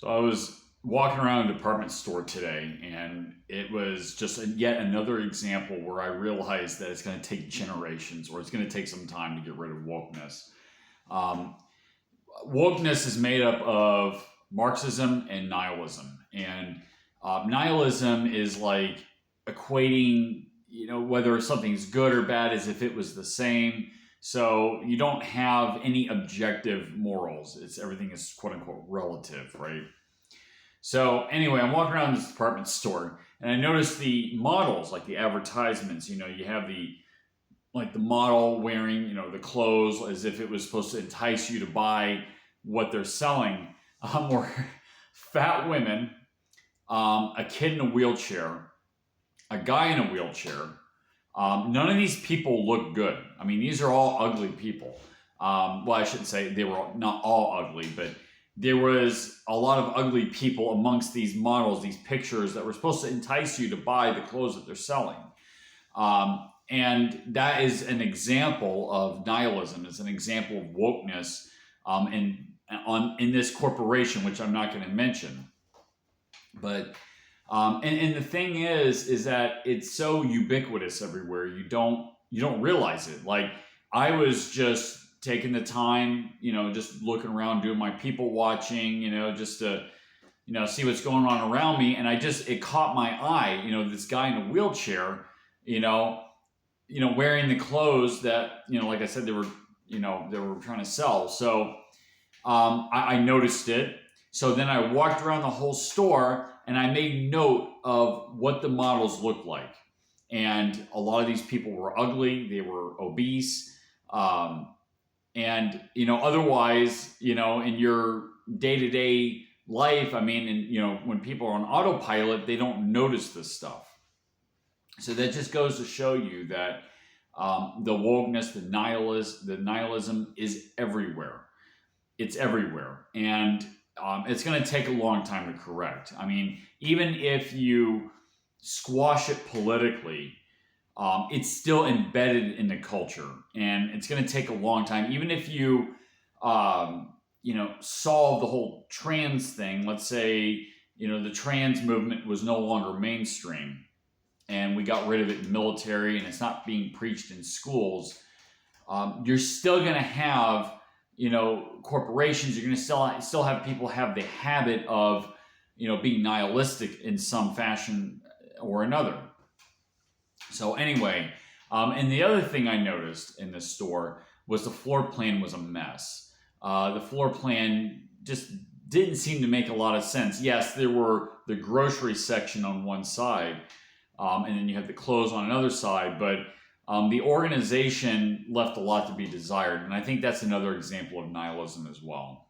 So I was walking around a department store today, and it was just yet another example where I realized that it's going to take generations, or it's going to take some time to get rid of wokeness. Um, Wokeness is made up of Marxism and nihilism, and nihilism is like equating, whether something's good or bad as if it was the same. So you don't have any objective morals. It's everything is quote unquote relative, right? So anyway, I'm walking around this department store and I noticed the models, like the advertisements. You have the model wearing, the clothes as if it was supposed to entice you to buy what they're selling. Or fat women, a kid in a wheelchair, a guy in a wheelchair. None of these people look good. I mean, these are all ugly people. Well, I shouldn't say they were not all ugly, but there was a lot of ugly people amongst these models, these pictures that were supposed to entice you to buy the clothes that they're selling. And that is an example of nihilism. It's an example of wokeness in this corporation, which I'm not going to mention. But and the thing is that it's so ubiquitous everywhere. You don't realize it. Like I was just taking the time, just looking around, doing my people watching, just to, see what's going on around me. And it caught my eye, this guy in a wheelchair, wearing the clothes that, like I said, they were trying to sell. So I noticed it. So then I walked around the whole store and I made note of what the models looked like. And a lot of these people were ugly. They were obese. And, otherwise, in your day-to-day life, I mean, and, when people are on autopilot, they don't notice this stuff. So that just goes to show you that the wokeness, the nihilism is everywhere. It's everywhere. And it's going to take a long time to correct. I mean, even if you squash it politically, it's still embedded in the culture, and it's going to take a long time. Even if you, solve the whole trans thing. Let's say, the trans movement was no longer mainstream, and we got rid of it in the military, and it's not being preached in schools. You're still going to have, corporations. You're going to still have people have the habit of, being nihilistic in some fashion or another. So anyway, and the other thing I noticed in this store was the floor plan was a mess. The floor plan just didn't seem to make a lot of sense. Yes, there were the grocery section on one side, and then you had the clothes on another side, but the organization left a lot to be desired. And I think that's another example of nihilism as well.